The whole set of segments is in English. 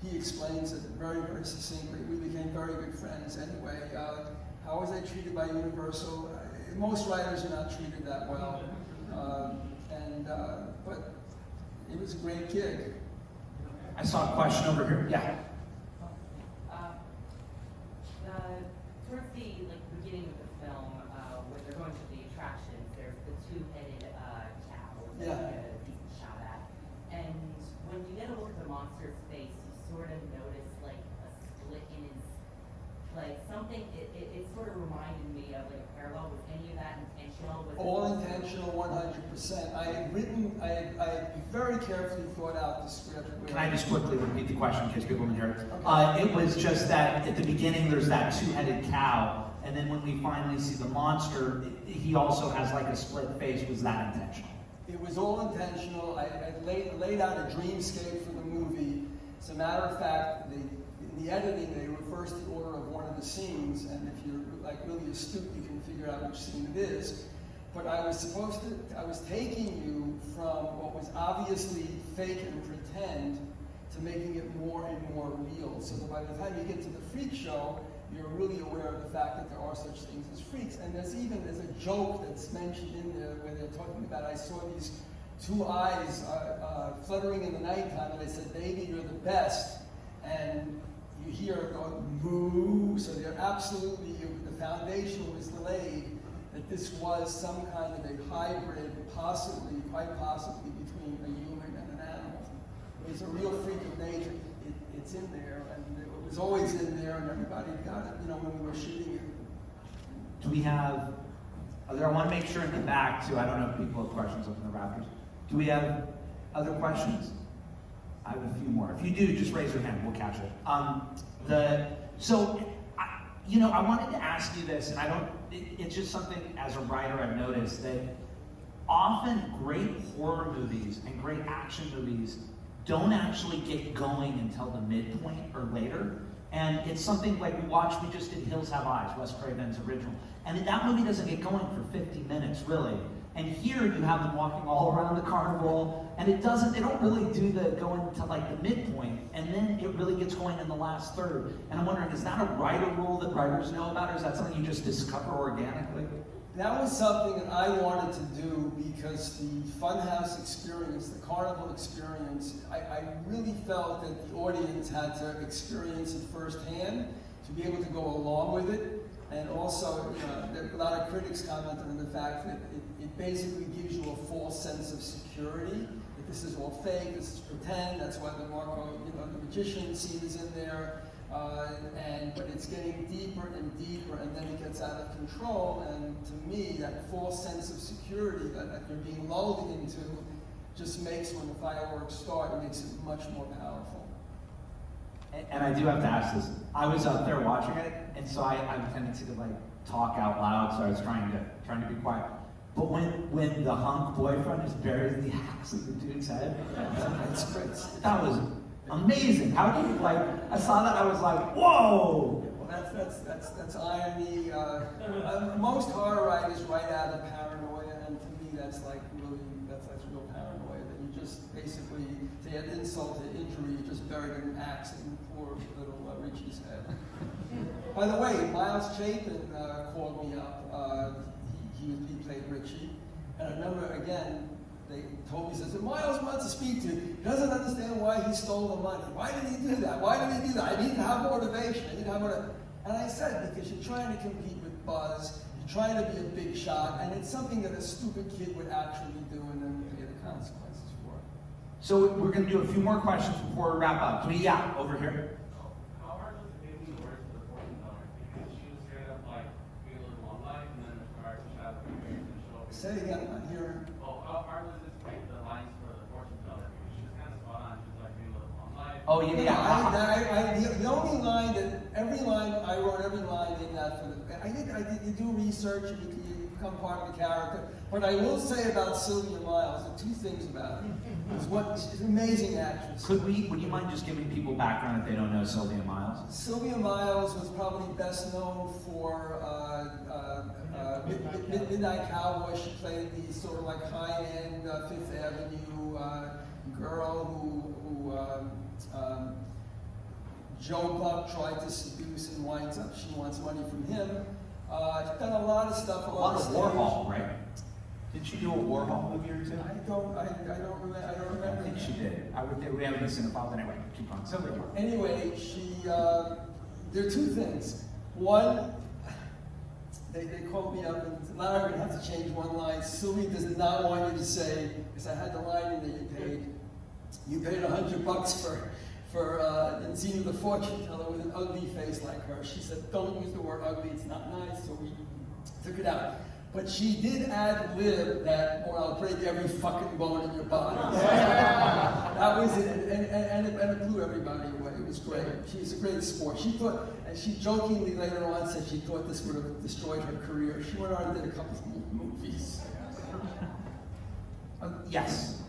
he explains it very, very succinctly. We became very good friends anyway. How was I treated by Universal? Most writers are not treated that well. But it was a great gig. I saw a question over here. Yeah. Towards the beginning of the film, when they're going to the attractions, there's the two-headed cow that a decent shot at. And when you get a look at the monster's face, you sort of notice a split in his, something. It sort of reminded me of a parallel. Was any of that intentional? All intentional, 100%. I had very carefully thought out the script. Can I just quickly repeat the question in case people didn't hear it? Okay. It was just that at the beginning there's that two-headed cow, and then when we finally see the monster, he also has a split face. Was that intentional? It was all intentional. I laid out a dreamscape for the movie. As a matter of fact, in the editing, they reverse the order of one of the scenes, and if you're really astute, you can figure out which scene it is. But I was taking you from what was obviously fake and pretend to making it more and more real, so that by the time you get to the freak show, you're really aware of the fact that there are such things as freaks. And there's a joke that's mentioned in there where they're talking about, I saw these two eyes fluttering in the nighttime, and they said, "Baby, you're the best." And you hear it going, "Moo." So they're absolutely, the foundation was laid that this was some kind of a hybrid, quite possibly, between a human and an animal. It was a real freak of nature. It's in there, and it was always in there, and everybody got it, when we were shooting it. Do we have, I want to make sure in the back, too, I don't know if people have questions up in the rafters. Do we have other questions? I have a few more. If you do, just raise your hand, we'll catch it. I wanted to ask you this, and it's just something as a writer I've noticed that often great horror movies and great action movies don't actually get going until the midpoint or later. And it's something we just did Hills Have Eyes, Wes Craven's original. And that movie doesn't get going for 50 minutes, really. And here you have them walking all around the carnival, and they don't really do the going to the midpoint, and then it really gets going in the last third. And I'm wondering, is that a writer rule that writers know about, or is that something you just discover organically? That was something that I wanted to do because the Funhouse experience, the carnival experience, I really felt that the audience had to experience it firsthand to be able to go along with it. And also, a lot of critics commented on the fact that it basically gives you a false sense of security, that this is all fake, this is pretend, that's why the the magician scene is in there, but it's getting deeper and deeper, and then it gets out of control, and to me, that false sense of security that you're being lulled into just makes, when the fireworks start, it makes it much more powerful. And I do have to ask this. I was up there watching it, and so I have a tendency to talk out loud, so I was trying to be quiet. But when the hunk boyfriend is buried in the axe of the dude's head, that was amazing. How do you I saw that, I was like, whoa! Well, that's irony. Most horror writers write out of paranoia, and to me that's real paranoia. That you just basically, to add insult to injury, you just buried an axe in poor little Richie's head. By the way, Miles Chapin called me up. He played Richie, and I remember again. Tobe says, Miles wants to speak to you. He doesn't understand why he stole the money. Why did he do that? Why did he do that? I need to have motivation. And I said, because you're trying to compete with buzz, you're trying to be a big shot, and it's something that a stupid kid would actually do and then pay the consequences for it. So we're going to do a few more questions before we wrap up. Yeah, over here. How hard was it getting the words to the fortune teller? Because she was straight up we live a long life, and then the card shot the show. Say it again, I'm not hearing. How hard was it to make the lines for the fortune teller? Because she was kind of spot on. She was we live a long life. Oh, yeah. The only line I wrote every line in that for the. You do research and you become part of the character. What I will say about Sylvia Miles, there are two things about her. She's an amazing actress. Would you mind just giving people background if they don't know Sylvia Miles? Sylvia Miles was probably best known for Midnight Cowboy. She played the sort of high-end Fifth Avenue girl who Joe Buck tried to seduce and winds up, she wants money from him. She's done a lot of stuff. A lot of Warhol, right? Did she do a Warhol movie or two? I don't remember. I think she did. We haven't seen it, but anyway, keep on. Anyway, there are two things. One, they called me up, and now I'm going to have to change one line. Sylvie does not want you to say, because I had the line in that you paid $100 for Zena the fortune teller with an ugly face like her. She said, don't use the word ugly, it's not nice, so we took it out. But she did ad-lib that, or I'll break every fucking bone in your body. That was it, and it blew everybody away. It was great. She's a great sport. She thought, and she jokingly later on said she thought this would have destroyed her career. She went on and did a couple of movies. Yes.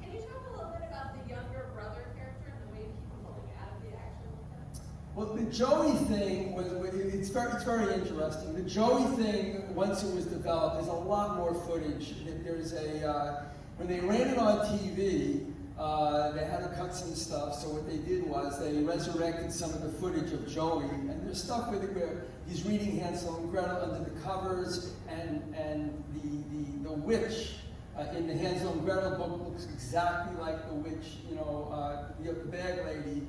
Can you talk a little bit about the younger brother character and the way people pulling out of the action with him? Well, the Joey thing it's very interesting. The Joey thing, once it was developed, there's a lot more footage. There's when they ran it on TV, they had to cut some stuff, so what they did was they resurrected some of the footage of Joey, and there's stuff where he's reading Hansel and Gretel under the covers, and the witch in the Hansel and Gretel book looks exactly like the witch, the bag lady.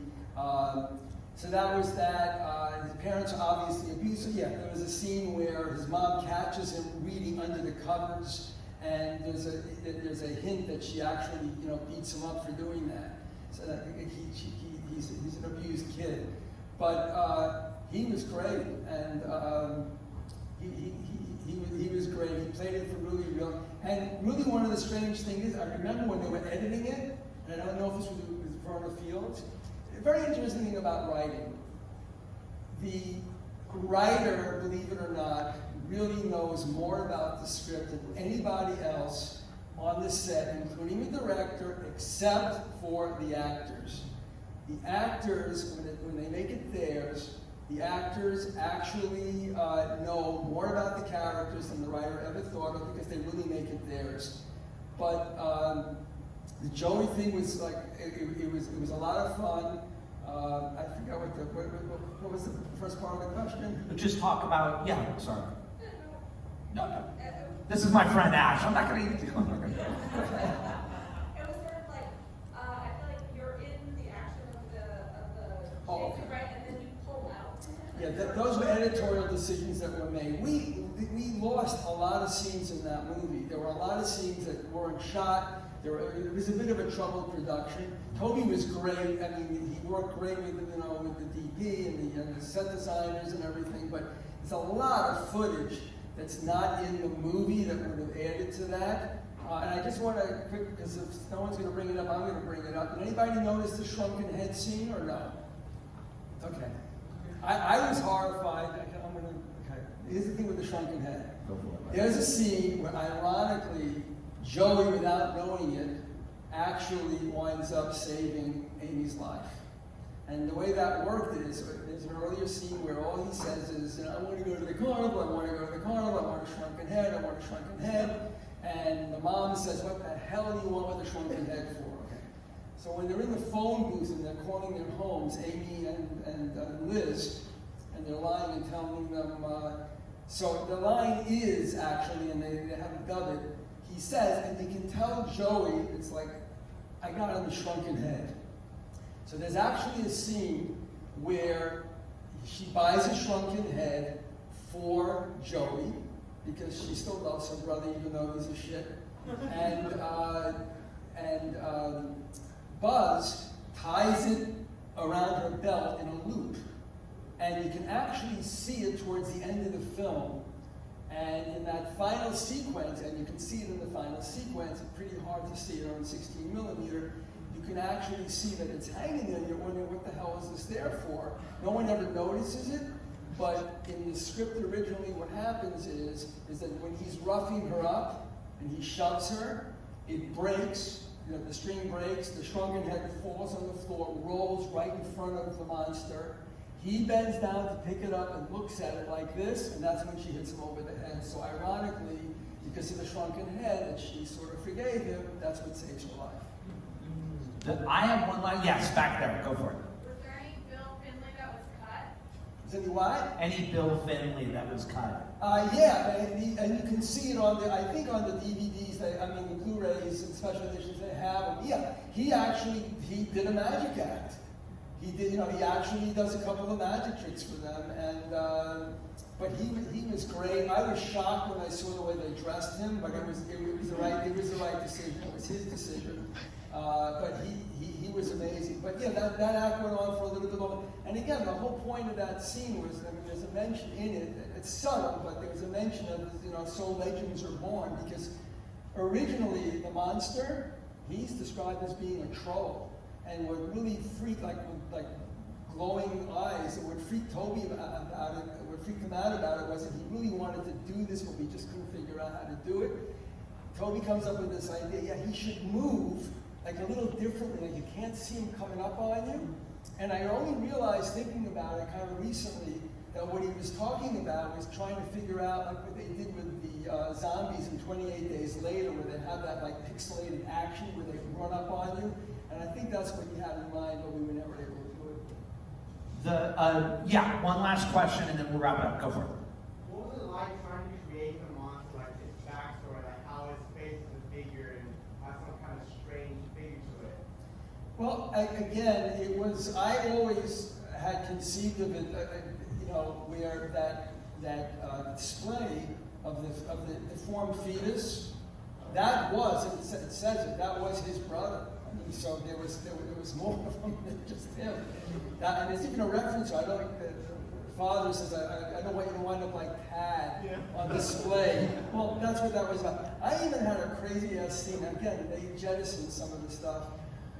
So that was that. His parents are obviously abusive. Yeah, there was a scene where his mom catches him reading under the covers, and there's a hint that she actually beats him up for doing that. So that he's an abused kid, but he was great, and he was great. He played it for really real. And really, one of the strange things is I remember when they were editing it, and I don't know if this was Verna Fields. Very interesting thing about writing. The writer, believe it or not, really knows more about the script than anybody else on the set, including the director, except for the actors. The actors, when they make it theirs, the actors actually know more about the characters than the writer ever thought of because they really make it theirs. But the Joey thing was like, it was a lot of fun. I forgot what was the first part of the question? Just talk about, sorry. No. This is my friend Ash. I'm not going to eat you. It was sort of like, I feel like you're in the action of the Okay. right, and then you pull out. Yeah, those were editorial decisions that were made. We lost a lot of scenes in that movie. There were a lot of scenes that weren't shot. It was a bit of a troubled production. Tobe was great. I mean, he worked great with the DP and the set designers and everything. But there's a lot of footage that's not in the movie that would have added to that. And I just want to quick, because if no one's going to bring it up, I'm going to bring it up. Did anybody notice the shrunken head scene or no? Okay. I was horrified. Okay. Here's the thing with the shrunken head. Go for it. There's a scene where, ironically, Joey, without knowing it, actually winds up saving Amy's life. And the way that worked is, there's an earlier scene where all he says is, I want to go to the carnival, I want to go to the carnival, I want a shrunken head, I want a shrunken head. And the mom says, what the hell do you want with a shrunken head for? Okay. So when they're in the phone booth and they're calling their homes, Amy and Liz, and they're lying and telling them, so the line is actually, and they have to dub it, he says, and you can tell Joey, it's like, I got him a shrunken head. So there's actually a scene where she buys a shrunken head for Joey, because she still loves her brother, even though he's a shit. And Buzz ties it around her belt in a loop. And you can actually see it towards the end of the film. And in that final sequence, and you can see it in the final sequence, it's pretty hard to see it on 16 millimeter, you can actually see that it's hanging there, and you're wondering what the hell is this there for? No one ever notices it, but in the script originally what happens is that when he's roughing her up, and he shoves her, it breaks, the string breaks, the shrunken head falls on the floor, rolls right in front of the monster. He bends down to pick it up and looks at it like this, and that's when she hits him over the head. So ironically, because of the shrunken head that she sort of forgave him, that's what saves her life. I have one line. Yes, back there. Go for it. Was there any Bill Finley any what? Any Bill Finley that was cut. Yeah, and you can see it on the, I think on the DVDs, the Blu-rays and special editions they have. Yeah, he did a magic act. He did, he actually does a couple of magic tricks for them, and but he was great. I was shocked when I saw the way they dressed him, but it was the right decision. It was his decision. But he was amazing. But yeah, that act went on for a little bit longer. And again, the whole point of that scene was, there's a mention in it. It's subtle, but there was a mention of, so legends are born, because originally the monster, he's described as being a troll, and what really freaked, like glowing eyes, and what freaked Tobe about it, what freaked him out about it was that he really wanted to do this, but we just couldn't figure out how to do it. Tobe comes up with this idea, yeah, he should move like a little differently, like you can't see him coming up on you. And I only realized, thinking about it kind of recently, that what he was talking about was trying to figure out, like what they did with the zombies in 28 Days Later, where they have that like pixelated action where they can run up on you. And I think that's what he had in mind, but we were never able to do it. Yeah, one last question and then we'll wrap it up. Go for it. What was it like trying to create the monster, like his backstory, like how his face is a figure and has some kind of strange figure to it? Well, again, it was, I always had conceived of it, where that display of the deformed fetus, that was, it says it, that was his brother. I mean, so there was more of them than just him. And there's even a reference, I don't think the father says, I don't want you to wind up like Tad on display. Well, that's what that was about. I even had a crazy ass scene, again, they jettisoned some of the stuff,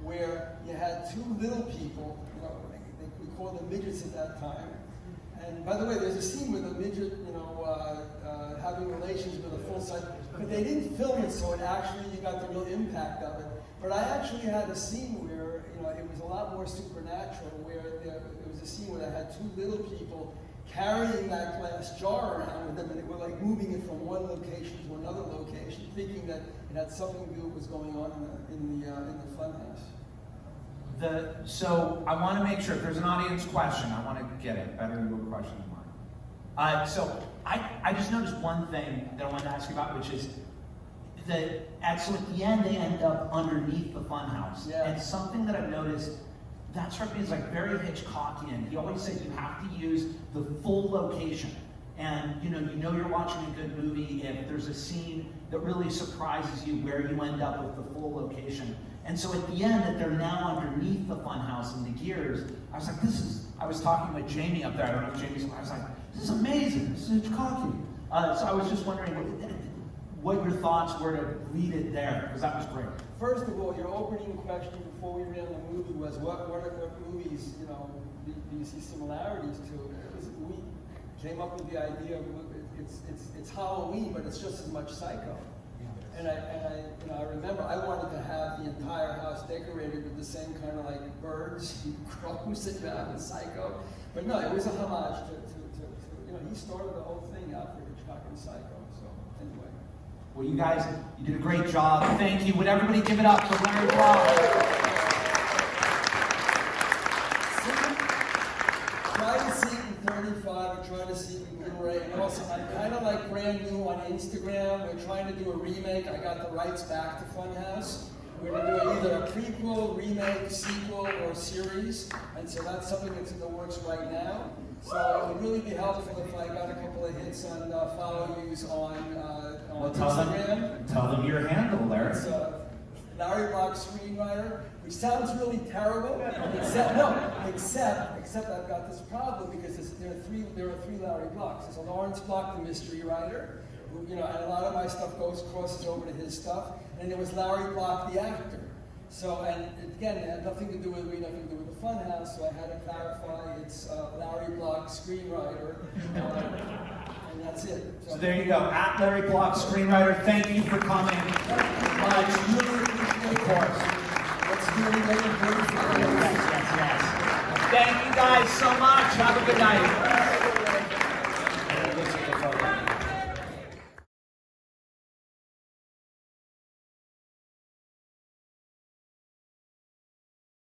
where you had two little people, we called them midgets at that time. And by the way, there's a scene with a midget, having relations with a full-size, but they didn't film it, so you got the real impact of it. But I actually had a scene where, it was a lot more supernatural, where there was a scene where I had two little people carrying that glass jar around with them, and they were like moving it from one location to another location, thinking that it had something to do with what was going on in the funhouse. So I want to make sure, if there's an audience question, I want to get it. Better your question than mine. So I just noticed one thing that I wanted to ask you about, which is that at the end they end up underneath the funhouse. Yeah. And something that I've noticed, that struck me as like very Hitchcockian. He always said you have to use the full location. And you know you're watching a good movie if there's a scene that really surprises you where you end up with the full location. And so at the end, that they're now underneath the funhouse in the gears, I was like, I was talking with Jamie up there, I don't know if Jamie's, I was like, this is amazing, this is Hitchcockian. So I was just wondering what your thoughts were to lead it there, because that was great. First of all, your opening question before we ran the movie was, what movies, do you see similarities to? We came up with the idea of, it's Halloween, but it's just as much Psycho. And I remember I wanted to have the entire house decorated with the same kind of like birds and crows that you have in Psycho. But no, it was a homage to he started the whole thing out for Hitchcock and Psycho. So anyway. Well, you guys, you did a great job. Thank you. Would everybody give it up for Larry Block? Try to see it in 35 or try to see it in Blu-ray. And also, I'm kind of like brand new on Instagram. We're trying to do a remake. I got the rights back to Funhouse. We're going to do either a prequel, remake, sequel, or series. And so that's something that's in the works right now. So it would really be helpful if I got a couple of hits on follow-yous on Instagram. Tell them your handle, Larry. It's Larry Block Screenwriter, which sounds really terrible, except I've got this problem because there are three Larry Blocks. There's a Lawrence Block, the mystery writer, who, and a lot of my stuff crosses over to his stuff, and there was Larry Block, the actor. So, and again, it had nothing to do with me, nothing to do with the Funhouse, so I had to clarify it's Larry Block Screenwriter, and that's it. So there you go, at Larry Block Screenwriter. Thank you for coming. Of course. Let's do it again. Yes. Thank you guys so much. Have a good night.